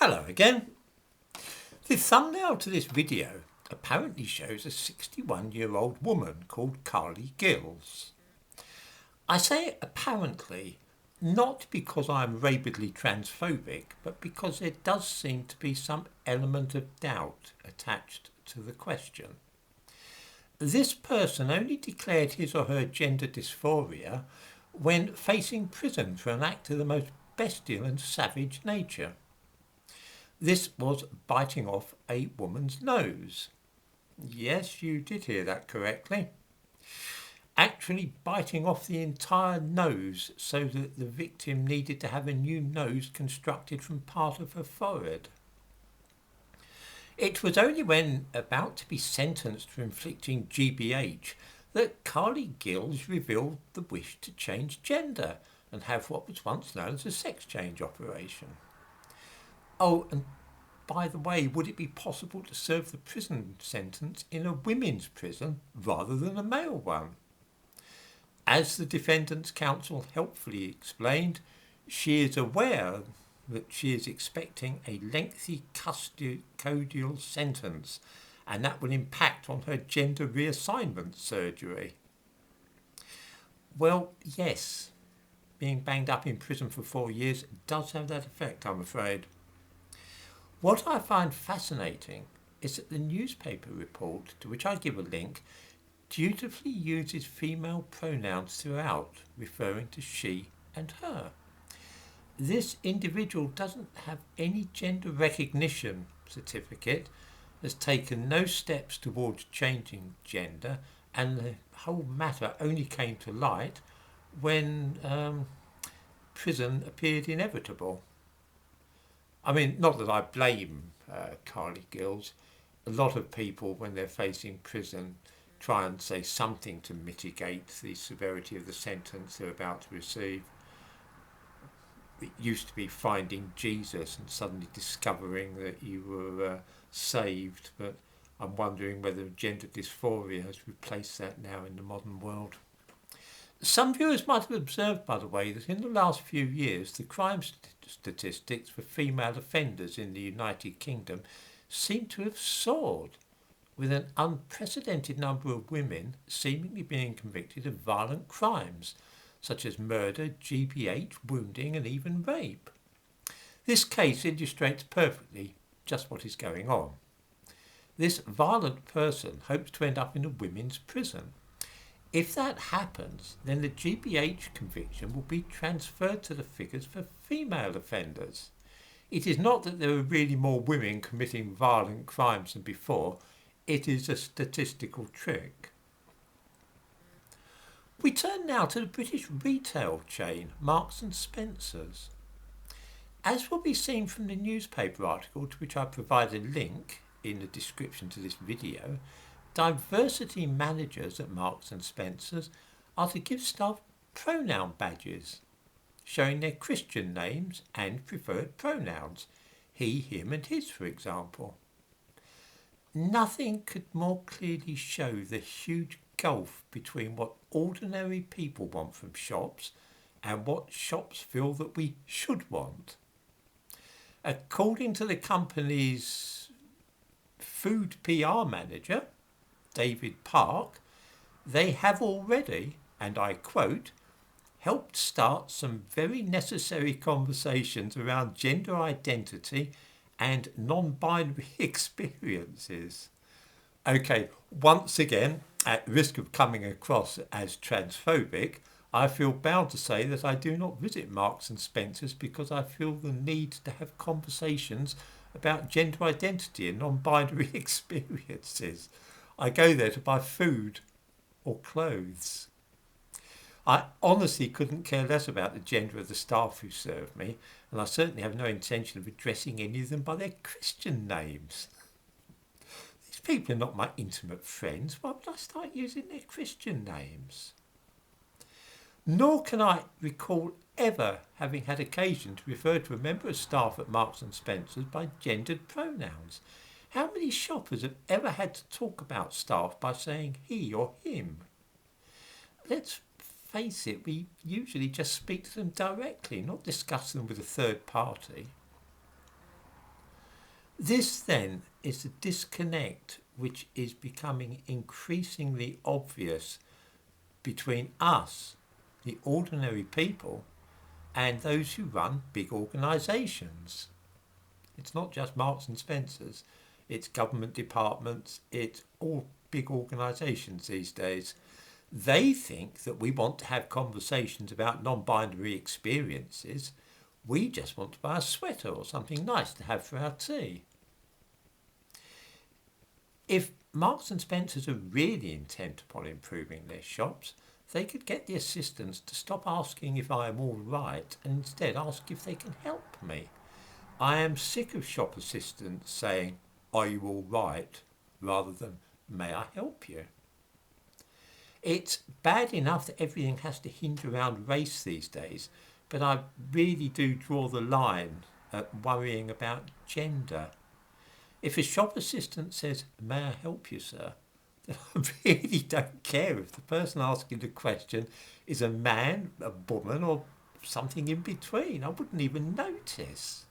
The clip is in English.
Hello again. The thumbnail to this video apparently shows a 61-year-old woman called Carly Gills. I say apparently not because I am rabidly transphobic, but because there does seem to be some element of doubt attached to the question. This person only declared his or her gender dysphoria when facing prison for an act of the most bestial and savage nature. This was biting off a woman's nose. Yes, you did hear that correctly. Actually biting off the entire nose so that the victim needed to have a new nose constructed from part of her forehead. It was only when about to be sentenced for inflicting GBH that Carly Gills revealed the wish to change gender and have what was once known as a sex change operation. Oh, and by the way, would it be possible to serve the prison sentence in a women's prison rather than a male one? As the defendant's counsel helpfully explained, she is aware that she is expecting a lengthy custodial sentence, and that will impact on her gender reassignment surgery. Well, yes, being banged up in prison for 4 years does have that effect, I'm afraid. What I find fascinating is that the newspaper report, to which I give a link, dutifully uses female pronouns throughout, referring to she and her. This individual doesn't have any gender recognition certificate, has taken no steps towards changing gender, and the whole matter only came to light when prison appeared inevitable. I mean, not that I blame Carly Gills. A lot of people, when they're facing prison, try and say something to mitigate the severity of the sentence they're about to receive. It used to be finding Jesus and suddenly discovering that you were saved, but I'm wondering whether gender dysphoria has replaced that now in the modern world. Some viewers might have observed, by the way, that in the last few years the crime statistics for female offenders in the United Kingdom seem to have soared, with an unprecedented number of women seemingly being convicted of violent crimes, such as murder, GBH, wounding and even rape. This case illustrates perfectly just what is going on. This violent person hopes to end up in a women's prison. If that happens, then the GBH conviction will be transferred to the figures for female offenders. It is not that there are really more women committing violent crimes than before, it is a statistical trick. We turn now to the British retail chain Marks and Spencer's. As will be seen from the newspaper article to which I provide a link in the description to this video, diversity managers at Marks and Spencer's are to give staff pronoun badges showing their Christian names and preferred pronouns, he, him and his, for example. Nothing could more clearly show the huge gulf between what ordinary people want from shops and what shops feel that we should want. According to the company's food PR manager, David Park, they have already, and I quote, helped start some very necessary conversations around gender identity and non-binary experiences. Okay, once again, at risk of coming across as transphobic, I feel bound to say that I do not visit Marks and Spencer's because I feel the need to have conversations about gender identity and non-binary experiences. I go there to buy food or clothes. I honestly couldn't care less about the gender of the staff who serve me, and I certainly have no intention of addressing any of them by their Christian names. These people are not my intimate friends. Why would I start using their Christian names? Nor can I recall ever having had occasion to refer to a member of staff at Marks and Spencer's by gendered pronouns. How many shoppers have ever had to talk about staff by saying he or him? Let's face it, we usually just speak to them directly, not discuss them with a third party. This then is the disconnect which is becoming increasingly obvious between us, the ordinary people, and those who run big organisations. It's not just Marks and Spencers, it's government departments, it's all big organisations these days. They think that we want to have conversations about non-binary experiences. We just want to buy a sweater or something nice to have for our tea. If Marks and Spencers are really intent upon improving their shops, they could get the assistants to stop asking if I am all right and instead ask if they can help me. I am sick of shop assistants saying, "Are you all right?" rather than, "May I help you?" It's bad enough that everything has to hinge around race these days, but I really do draw the line at worrying about gender. If a shop assistant says, "May I help you, sir?" then I really don't care if the person asking the question is a man, a woman, or something in between. I wouldn't even notice.